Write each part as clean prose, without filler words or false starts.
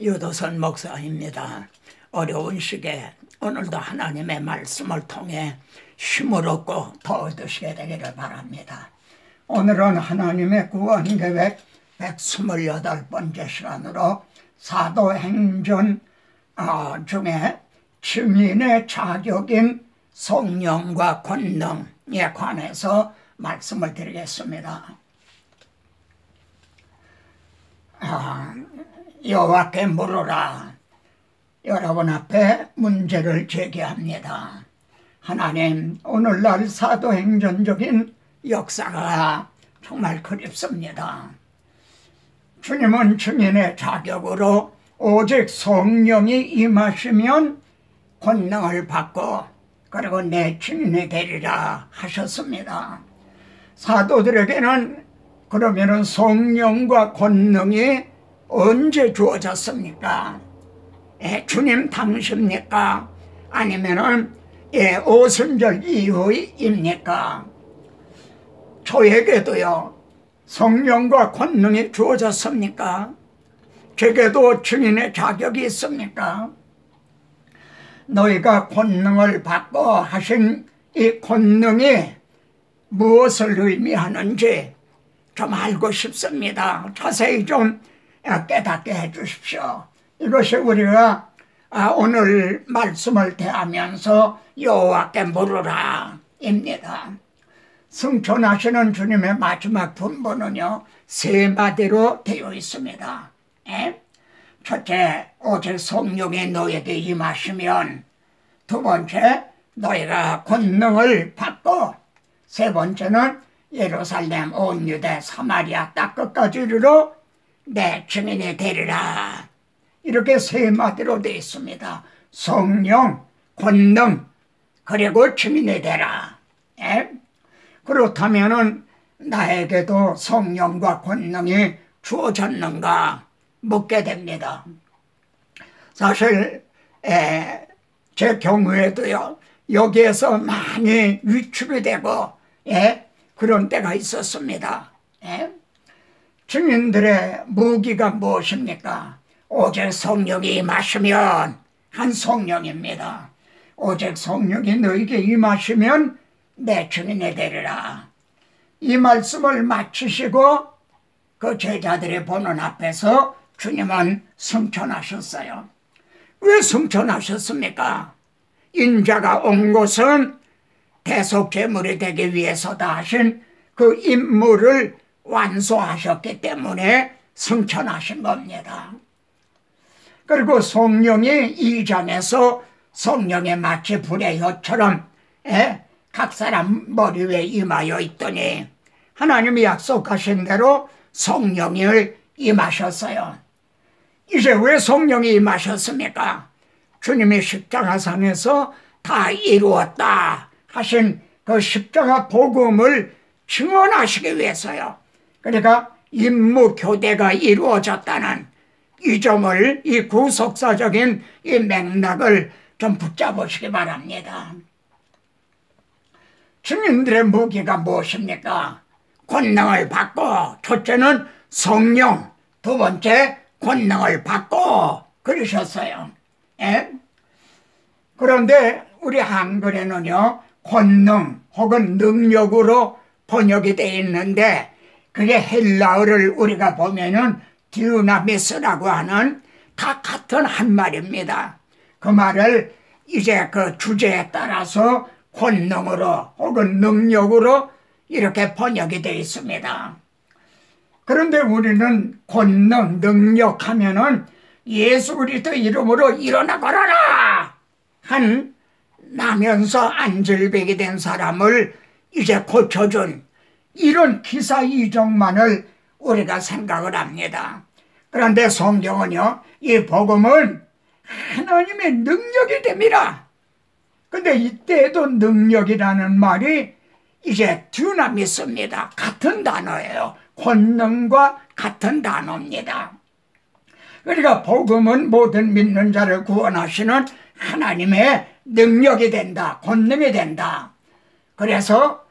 유도선 목사입니다. 어려운 시기에 오늘도 하나님의 말씀을 통해 힘을 얻고 더 얻으시게 되기를 바랍니다. 오늘은 하나님의 구원계획 128번째 시간으로 사도행전 중에 증인의 자격인 성령과 권능에 관해서 말씀을 드리겠습니다. 여호와께 물으라. 여러분 앞에 문제를 제기합니다. 하나님, 오늘날 사도행전적인 역사가 정말 그립습니다. 주님은 증인의 자격으로 오직 성령이 임하시면 권능을 받고 그리고 내 증인이 되리라 하셨습니다. 사도들에게는 그러면은 성령과 권능이 언제 주어졌습니까? 주님 당시입니까? 아니면은 오순절 이후입니까? 저에게도요 성령과 권능이 주어졌습니까? 제게도 증인의 자격이 있습니까? 너희가 권능을 받고 하신 이 권능이 무엇을 의미하는지 좀 알고 싶습니다. 자세히 좀 깨닫게 해 주십시오. 이것이 우리가 오늘 말씀을 대하면서 여호와께 물으라 입니다. 승천하시는 주님의 마지막 분부는요 세 마디로 되어 있습니다. 첫째, 오직 성령이 너에게 임하시면, 두 번째, 너희가 권능을 받고, 세 번째는 예루살렘, 온 유대, 사마리아 땅 끝까지 이르러 내 증인이 되리라. 이렇게 세 마디로 되어 있습니다. 성령, 권능, 그리고 증인이 되라. 그렇다면은 나에게도 성령과 권능이 주어졌는가 묻게 됩니다. 사실 제 경우에도요 여기에서 많이 위축이 되고 그런 때가 있었습니다. 증인들의 무기가 무엇입니까? 오직 성령이 임하시면 한 성령입니다. 오직 성령이 너에게 임하시면 내 증인이 되리라. 이 말씀을 마치시고 그 제자들이 보는 앞에서 주님은 승천하셨어요. 왜 승천하셨습니까? 인자가 온 곳은 대속제물이 되기 위해서다 하신 그 임무를 완수하셨기 때문에 승천하신 겁니다. 그리고 성령이 이 장에서 성령의 마치 불의 혀처럼 각 사람 머리 위에 임하여 있더니 하나님이 약속하신 대로 성령을 임하셨어요. 이제 왜 성령이 임하셨습니까? 주님이 십자가상에서 다 이루었다 하신 그 십자가 복음을 증언하시기 위해서요. 그러니까 임무 교대가 이루어졌다는 이 점을, 이 구속사적인 이 맥락을 좀 붙잡으시기 바랍니다. 증인들의 무기가 무엇입니까? 권능을 받고, 첫째는 성령, 두 번째 권능을 받고 그러셨어요. 그런데 우리 한글에는요 권능 혹은 능력으로 번역이 되어 있는데 그게 헬라어를 우리가 보면은 디우나미스라고 하는 다 같은 한 말입니다. 그 말을 이제 그 주제에 따라서 권능으로 혹은 능력으로 이렇게 번역이 되어 있습니다. 그런데 우리는 권능, 능력 하면은 예수 그리스도 이름으로 일어나 걸어라 한 나면서 안절백이 된 사람을 이제 고쳐준 이런 기사 이정만을 우리가 생각을 합니다. 그런데 성경은요 이 복음은 하나님의 능력이 됩니다. 근데 이때에도 능력이라는 말이 이제 듀나미스입니다. 같은 단어예요. 권능과 같은 단어입니다. 그러니까 복음은 모든 믿는 자를 구원하시는 하나님의 능력이 된다. 권능이 된다. 그래서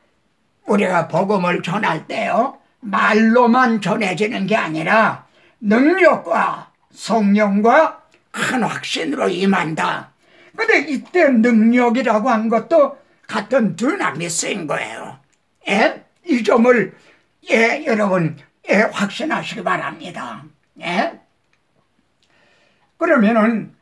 우리가 복음을 전할 때요 말로만 전해지는 게 아니라 능력과 성령과 큰 확신으로 임한다. 근데 이때 능력이라고 한 것도 같은 두나미스인 거예요. 예? 이 점을 여러분 확신하시기 바랍니다. 예? 그러면은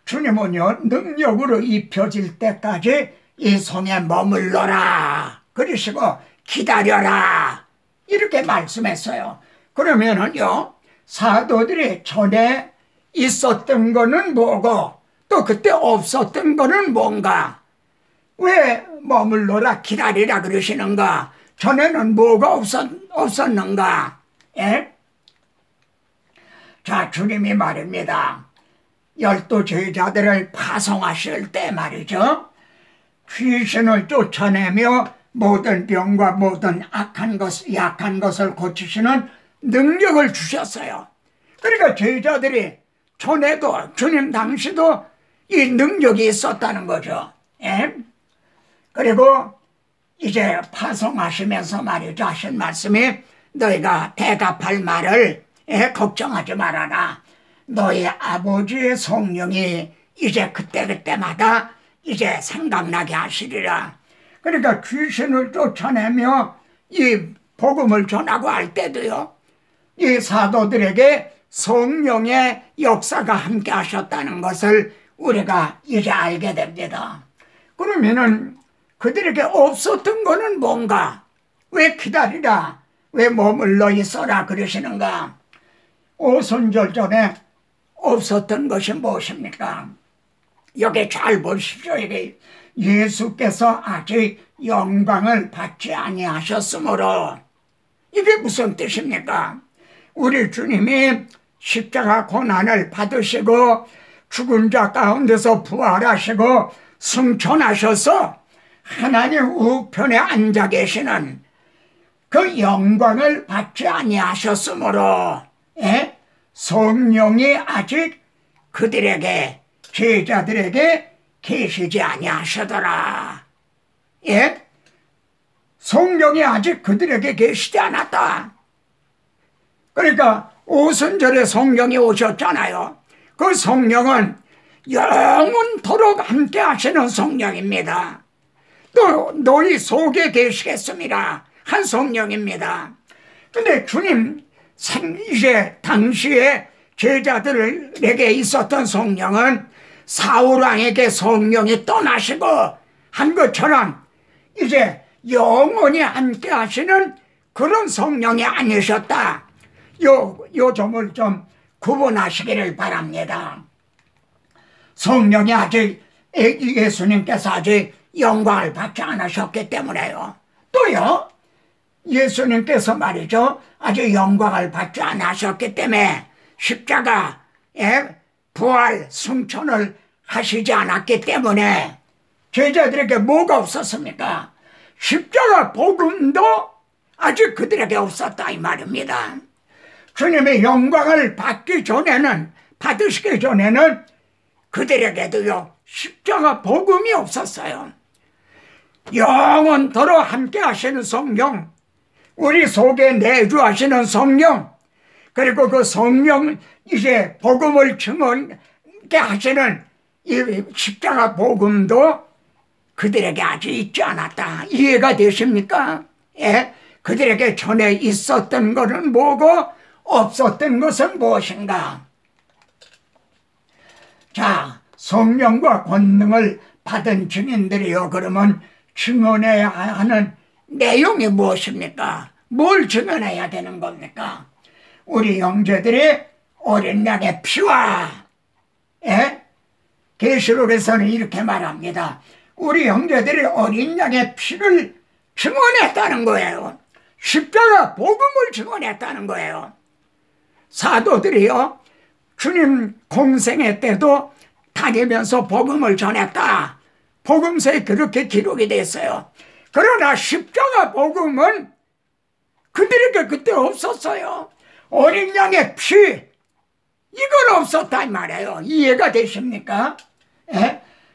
주님은요, 능력으로 입혀질 때까지 이 성에 머물러라 그러시고 기다려라 이렇게 말씀했어요. 그러면은요, 사도들이 전에 있었던 거는 뭐고 또 그때 없었던 거는 뭔가? 왜 머물러라 기다리라 그러시는가? 전에는 뭐가 없었는가? 예? 자, 주님이 말입니다. 12 제자들을 파송하실 때 말이죠, 귀신을 쫓아내며 모든 병과 모든 약한 것을 고치시는 능력을 주셨어요. 그러니까 제자들이 전에도 주님 당시도 이 능력이 있었다는 거죠. 예? 그리고 이제 파송하시면서 말이죠, 하신 말씀이 너희가 대답할 말을 걱정하지 말아라. 너희 아버지의 성령이 이제 그때마다 이제 생각나게 하시리라. 그러니까 귀신을 쫓아내며 이 복음을 전하고 할 때도요, 이 사도들에게 성령의 역사가 함께 하셨다는 것을 우리가 이제 알게 됩니다. 그러면은 그들에게 없었던 거는 뭔가? 왜 기다리라, 왜 머물러 있어라 그러시는가? 오순절 전에 없었던 것이 무엇입니까? 여기 잘 보십시오. 이게 예수께서 아직 영광을 받지 아니하셨으므로, 이게 무슨 뜻입니까? 우리 주님이 십자가 고난을 받으시고 죽은 자 가운데서 부활하시고 승천하셔서 하나님 우편에 앉아 계시는 그 영광을 받지 아니하셨으므로, 성령이 아직 그들에게, 제자들에게 계시지 아니하시더라. 예? 성령이 아직 그들에게 계시지 않았다. 그러니까 오순절에 성령이 오셨잖아요. 그 성령은 영원토록 함께 하시는 성령입니다. 또 너희 속에 계시겠습니다 한 성령입니다. 근데 주님 이제 당시에 제자들에게 있었던 성령은 사울왕에게 성령이 떠나시고 한 것처럼 이제 영원히 함께 하시는 그런 성령이 아니셨다. 요 점을 좀 구분하시기를 바랍니다. 성령이 아직, 예수님께서 아직 영광을 받지 않으셨기 때문에요. 또요, 예수님께서 말이죠, 아직 영광을 받지 않으셨기 때문에 십자가에 부활 승천을 하시지 않았기 때문에 제자들에게 뭐가 없었습니까? 십자가 복음도 아직 그들에게 없었다 이 말입니다. 주님의 영광을 받기 전에는, 받으시기 전에는 그들에게도요, 십자가 복음이 없었어요. 영원토록 함께 하시는 성령, 우리 속에 내주하시는 성령, 그리고 그 성령 이제 복음을 증언케 하시는 이 십자가 복음도 그들에게 아직 있지 않았다. 이해가 되십니까? 예? 그들에게 전에 있었던 것은 뭐고 없었던 것은 무엇인가? 자, 성령과 권능을 받은 증인들이요, 그러면 증언해야 하는 내용이 무엇입니까? 뭘 증언해야 되는 겁니까? 우리 형제들이 어린 양의 피와, 계시록에서는 이렇게 말합니다. 우리 형제들이 어린 양의 피를 증언했다는 거예요. 십자가 복음을 증언했다는 거예요. 사도들이요, 주님 공생애 때도 다니면서 복음을 전했다. 복음서에 그렇게 기록이 됐어요. 그러나 십자가 복음은 그들에게 그때 없었어요. 어린 양의 피, 이건 없었다 이 말이에요. 이해가 되십니까?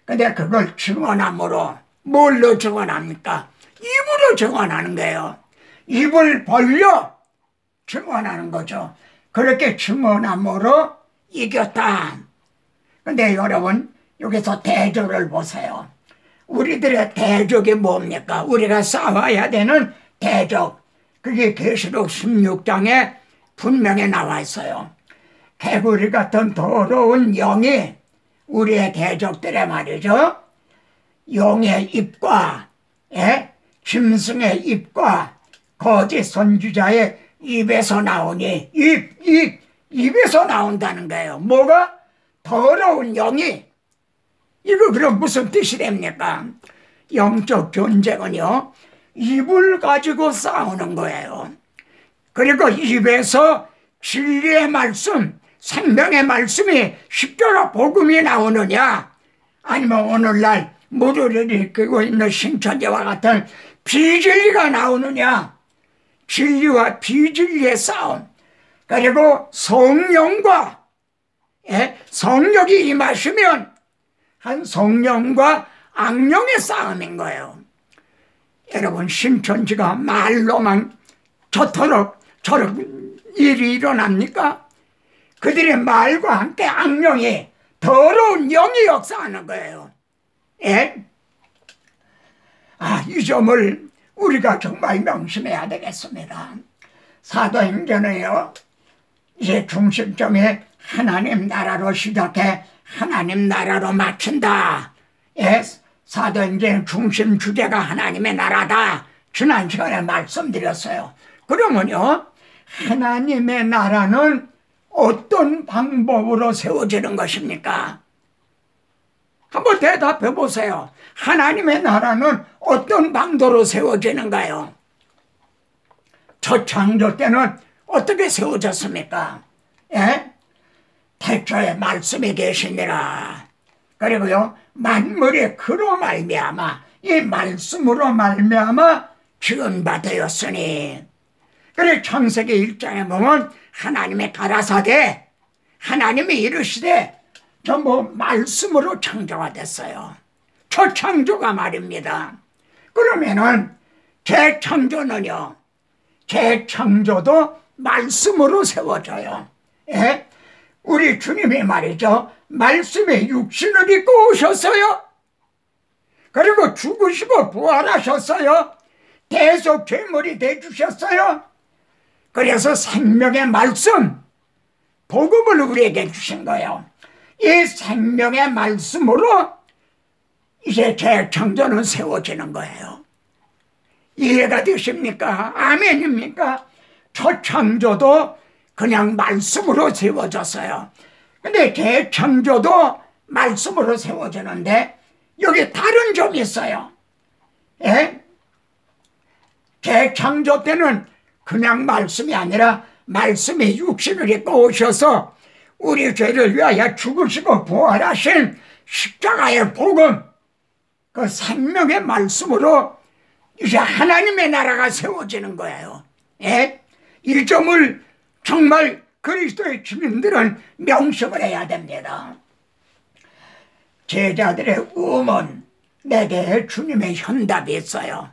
근데 그걸 증언함으로, 뭘로 증언합니까? 입으로 증언하는 거예요. 입을 벌려 증언하는 거죠. 그렇게 증언함으로 이겼다. 근데 여러분 여기서 대적을 보세요. 우리들의 대적이 뭡니까? 우리가 싸워야 되는 대적. 그게 계시록 16장에 분명히 나와 있어요. 개구리 같은 더러운 영이 우리의 대적들의 말이죠. 용의 입과 짐승의 입과 거짓 선지자의 입에서 나오니 입에서 나온다는 거예요. 뭐가? 더러운 영이. 이거 그럼 무슨 뜻이 됩니까? 영적 전쟁은요, 입을 가지고 싸우는 거예요. 그리고 입에서 진리의 말씀, 생명의 말씀이 십자가 복음이 나오느냐, 아니면 오늘날 무리를 일으키고 있는 신천지와 같은 비진리가 나오느냐. 진리와 비진리의 싸움. 그리고 성령과 성령이 임하시면 한 성령과 악령의 싸움인 거예요. 여러분 신천지가 말로만 저토록 저런 일이 일어납니까? 그들의 말과 함께 악령이, 더러운 영이 역사하는 거예요. 이 점을 우리가 정말 명심해야 되겠습니다. 사도행전은요, 이제 중심점이 하나님 나라로 시작해 하나님 나라로 마친다. 사도행전의 중심 주제가 하나님의 나라다. 지난 시간에 말씀드렸어요. 그러면요, 하나님의 나라는 어떤 방법으로 세워지는 것입니까? 한번 대답해 보세요. 하나님의 나라는 어떤 방도로 세워지는가요? 첫 창조 때는 어떻게 세워졌습니까? 태초에 말씀이 계시니라. 그리고요, 만물이 그로 말미암아, 이 말씀으로 말미암아 지은바 되었으니. 그래 창세기 1장에 보면 하나님의 가라사대, 하나님이 이르시되 전부 말씀으로 창조가 됐어요. 첫 창조가 말입니다. 그러면은 재창조는요, 재창조도 말씀으로 세워져요. 우리 주님이 말이죠, 말씀에 육신을 입고 오셨어요. 그리고 죽으시고 부활하셨어요. 대속 제물이 되주셨어요. 그래서 생명의 말씀, 복음을 우리에게 주신 거예요. 이 생명의 말씀으로 이제 재창조는 세워지는 거예요. 이해가 되십니까? 아멘입니까? 첫 창조도 그냥 말씀으로 세워졌어요. 근데 재창조도 말씀으로 세워지는데 여기 다른 점이 있어요. 재창조 때는 그냥 말씀이 아니라 말씀이 육신을 입고 오셔서 우리 죄를 위하여 죽으시고 부활하신 십자가의 복음, 그 생명의 말씀으로 이제 하나님의 나라가 세워지는 거예요. 이 점을 정말 그리스도의 주민들은 명심을 해야 됩니다. 제자들의 의문, 내게 주님의 현답이 있어요.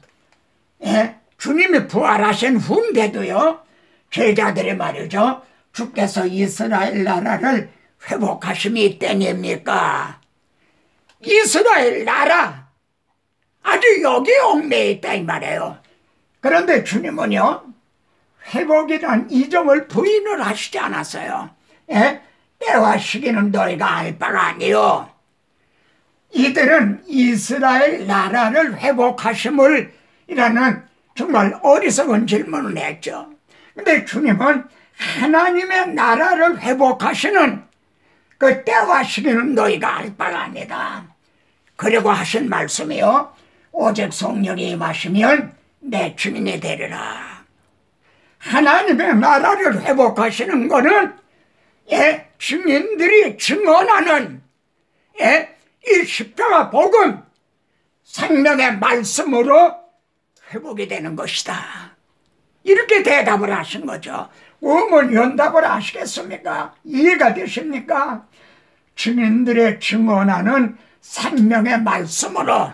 주님이 부활하신 후인데도요, 제자들이 말이죠, 주께서 이스라엘 나라를 회복하심이 때입니까? 이스라엘 나라 아주 여기 얽매여 있다 이 말이에요. 그런데 주님은요, 회복이란 이 점을 부인을 하시지 않았어요. 때와 시기는 너희가 알 바가 아니요. 이들은 이스라엘 나라를 회복하심을 이라는 정말 어리석은 질문을 했죠. 근데 주님은 하나님의 나라를 회복하시는 그 때와 시기는 너희가 알 바가 아니다. 그리고 하신 말씀이요, 오직 성령이 임하시면 내 주민이 되리라. 하나님의 나라를 회복하시는 것은 증인들이 증언하는 이 십자가 복음, 생명의 말씀으로 회복이 되는 것이다. 이렇게 대답을 하신 거죠. 의문 연답을 하시겠습니까? 이해가 되십니까? 증인들의 증언하는 생명의 말씀으로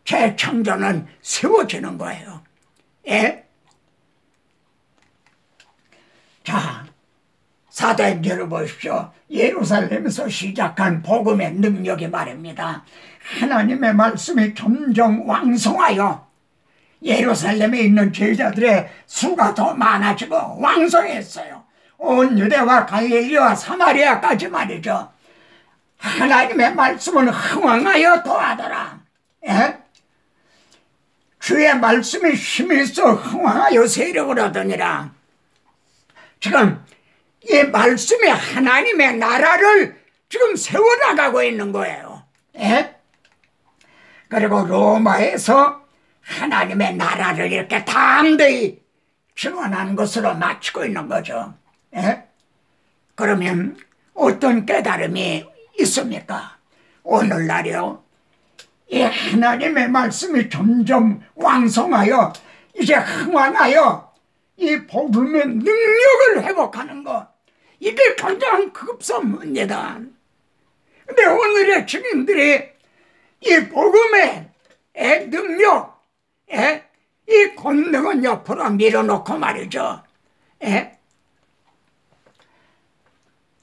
재창조는 세워지는 거예요. 자, 사도행전을 보십시오. 예루살렘에서 시작한 복음의 능력이 말입니다. 하나님의 말씀이 점점 왕성하여 예루살렘에 있는 제자들의 수가 더 많아지고 왕성했어요. 온 유대와 갈릴리와 사마리아까지 말이죠. 하나님의 말씀은 흥왕하여 더하더라. 예? 주의 말씀이 힘이 있어 흥왕하여 세력을 얻으니라. 지금 이 말씀이 하나님의 나라를 지금 세워나가고 있는 거예요. 예? 그리고 로마에서 하나님의 나라를 이렇게 담대히 증언한 것으로 마치고 있는 거죠. 예? 그러면 어떤 깨달음이 있습니까? 오늘날이요, 이 하나님의 말씀이 점점 왕성하여 이제 흥왕하여 이 복음의 능력을 회복하는 것, 이게 가장 급선무입니다. 근데 오늘의 증인들이 이 복음의 능력, 이 권능은 옆으로 밀어놓고 말이죠.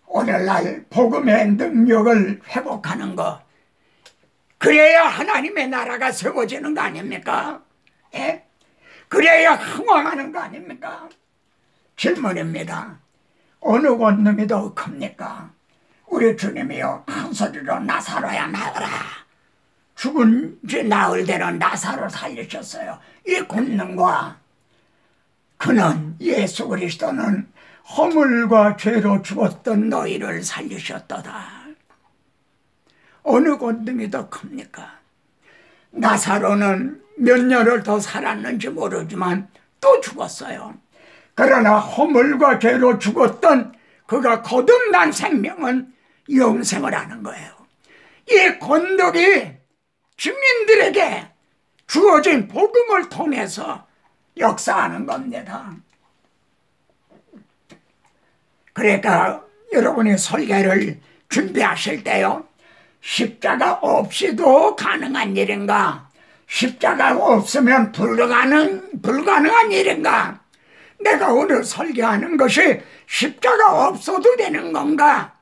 오늘날 복음의 능력을 회복하는 것, 그래야 하나님의 나라가 세워지는 거 아닙니까? 그래야 흥왕하는 거 아닙니까? 질문입니다. 어느 권능이 더 큽니까? 우리 주님이요, 큰 소리로 나사로야 나오라. 죽은 지 나흘 되는 나사로 살리셨어요. 이 권능과 그는 예수 그리스도는 허물과 죄로 죽었던 너희를 살리셨도다. 어느 권능이 더 큽니까? 나사로는 몇 년을 더 살았는지 모르지만 또 죽었어요. 그러나 허물과 죄로 죽었던 그가 거듭난 생명은 영생을 하는 거예요. 이 권능이 증인들에게 주어진 복음을 통해서 역사하는 겁니다. 그러니까 여러분이 설계를 준비하실 때요, 십자가 없이도 가능한 일인가? 십자가 없으면 불가능한 일인가? 내가 오늘 설계하는 것이 십자가 없어도 되는 건가?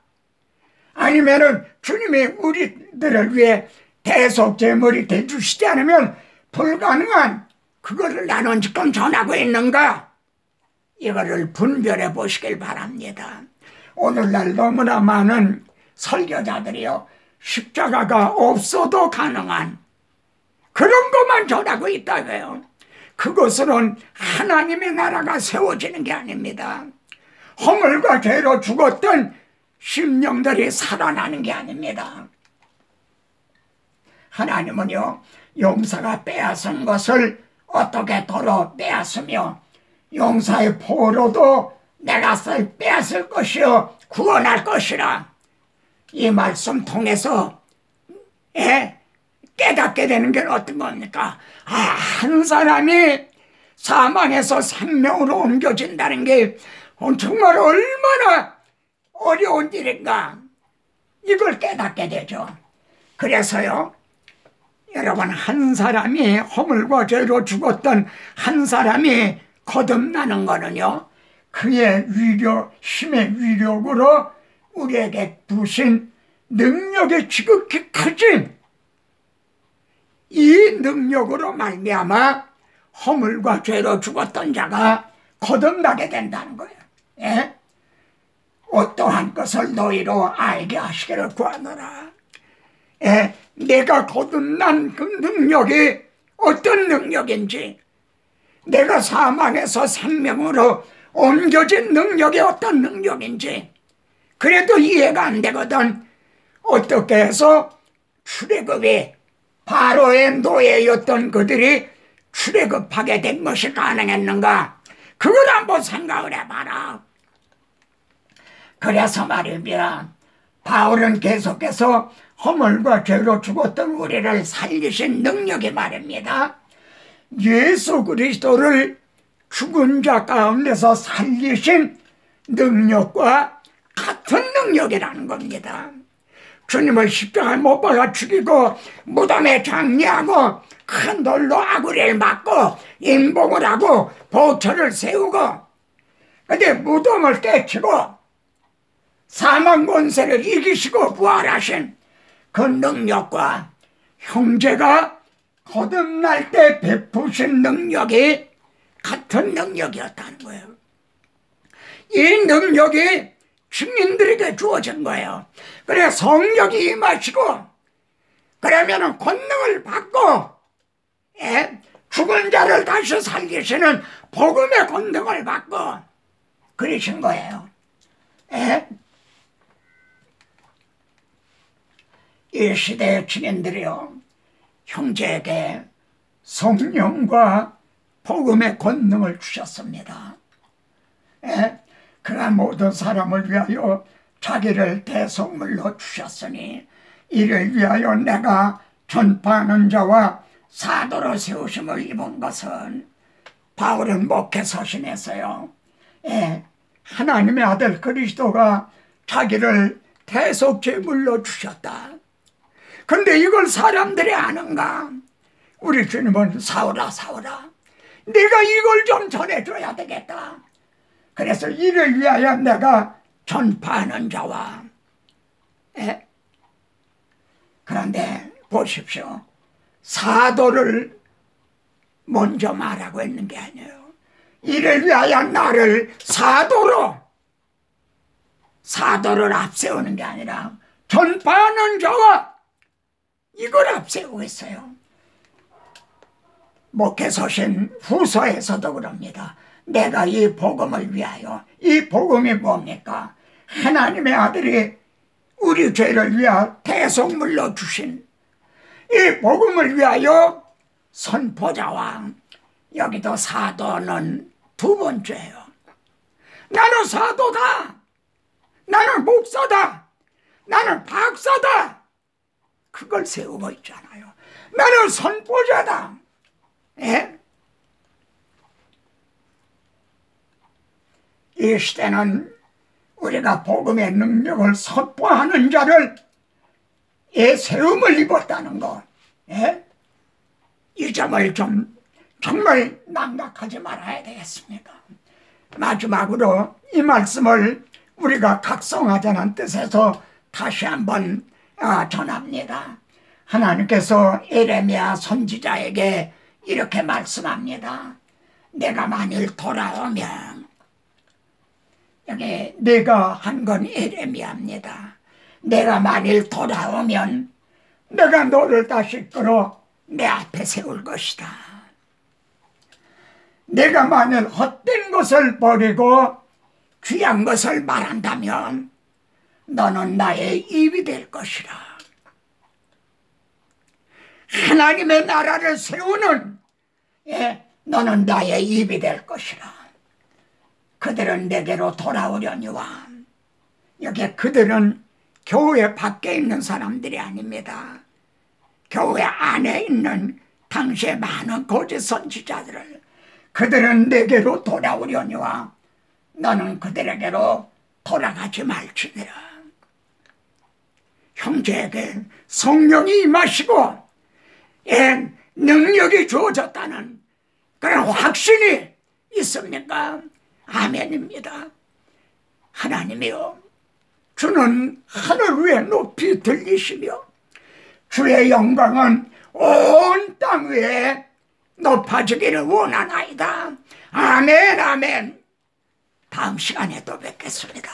아니면은 주님이 우리들을 위해 대속제물이 되주시지 않으면 불가능한 그거를 나는 지금 전하고 있는가? 이거를 분별해 보시길 바랍니다. 오늘날 너무나 많은 설교자들이요, 십자가가 없어도 가능한 그런 것만 전하고 있다고요. 그것으로는 하나님의 나라가 세워지는 게 아닙니다. 허물과 죄로 죽었던 심령들이 살아나는 게 아닙니다. 하나님은요, 용사가 빼앗은 것을 어떻게 도로 빼앗으며 용사의 포로도 내가 빼앗을 것이요 구원할 것이라. 이 말씀 통해서 깨닫게 되는 게 어떤 겁니까? 한 사람이 사망에서 생명으로 옮겨진다는 게 정말 얼마나 어려운 일인가, 이걸 깨닫게 되죠. 그래서요, 여러분, 한 사람이 허물과 죄로 죽었던 한 사람이 거듭나는 거는요, 그의 위력, 힘의 위력으로 우리에게 부신 능력이 지극히 크진, 이 능력으로 말미암아 허물과 죄로 죽었던 자가 거듭나게 된다는 거예요. 어떠한 것을 너희로 알게 하시기를 구하노라. 내가 거듭난 그 능력이 어떤 능력인지, 내가 사망에서 생명으로 옮겨진 능력이 어떤 능력인지 그래도 이해가 안 되거든. 어떻게 해서 출애굽이 바로의 노예였던 그들이 출애굽하게 된 것이 가능했는가? 그걸 한번 생각을 해봐라. 그래서 말입니다. 바울은 계속해서 허물과 죄로 죽었던 우리를 살리신 능력이 말입니다. 예수 그리스도를 죽은 자 가운데서 살리신 능력과 같은 능력이라는 겁니다. 주님을 십자가에 못 박아 죽이고 무덤에 장례하고 큰 돌로 아구리를 맞고 인봉을 하고 보초를 세우고, 근데 무덤을 깨치고 사망 권세를 이기시고 부활하신 그 능력과 형제가 거듭날 때 베푸신 능력이 같은 능력이었다는 거예요. 이 능력이 증인들에게 주어진 거예요. 그래 성령이 임하시고 그러면은 권능을 받고 죽은 자를 다시 살리시는 복음의 권능을 받고 그러신 거예요. 이 시대의 증인들이요, 형제에게 성령과 복음의 권능을 주셨습니다. 그가 모든 사람을 위하여 자기를 대속물로 주셨으니 이를 위하여 내가 전파하는 자와 사도로 세우심을 입은 것은, 바울은 목회 서신에서요, 하나님의 아들 그리스도가 자기를 대속제물로 주셨다. 근데 이걸 사람들이 아는가? 우리 주님은 사오라 사오라, 네가 이걸 좀 전해줘야 되겠다. 그래서 이를 위하여 내가 전파하는 자와, 그런데 보십시오, 사도를 먼저 말하고 있는 게 아니에요. 이를 위하여 나를 사도를 앞세우는 게 아니라 전파하는 자와 이걸 앞세우고 있어요. 목회서신 후서에서도 그럽니다. 내가 이 복음을 위하여, 이 복음이 뭡니까? 하나님의 아들이 우리 죄를 위하여 대속물로 주신 이 복음을 위하여 선포자와, 여기도 사도는 두 번째예요. 나는 사도다, 나는 목사다, 나는 박사다, 그걸 세우고 있잖아요. 나는 선포자다. 이 시대는 우리가 복음의 능력을 선포하는 자를 세움을 입었다는 것, 이 점을 좀 정말 망각하지 말아야 되겠습니다. 마지막으로 이 말씀을 우리가 각성하자는 뜻에서 다시 한번 전합니다. 하나님께서 에레미야 선지자에게 이렇게 말씀합니다. 내가 만일 돌아오면, 여기 내가 한 건 에레미야입니다. 내가 만일 돌아오면 내가 너를 다시 끌어 내 앞에 세울 것이다. 내가 만일 헛된 것을 버리고 귀한 것을 말한다면 너는 나의 입이 될 것이라. 하나님의 나라를 세우는 너는 나의 입이 될 것이라. 그들은 내게로 돌아오려니와, 여기 그들은 교회 밖에 있는 사람들이 아닙니다. 교회 안에 있는 당시에 많은 거짓 선지자들을, 그들은 내게로 돌아오려니와 너는 그들에게로 돌아가지 말지니라. 형제에게 성령이 임하시고 능력이 주어졌다는 그런 확신이 있습니까? 아멘입니다. 하나님이여, 주는 하늘 위에 높이 들리시며 주의 영광은 온 땅 위에 높아지기를 원하나이다. 아멘, 아멘. 다음 시간에 또 뵙겠습니다.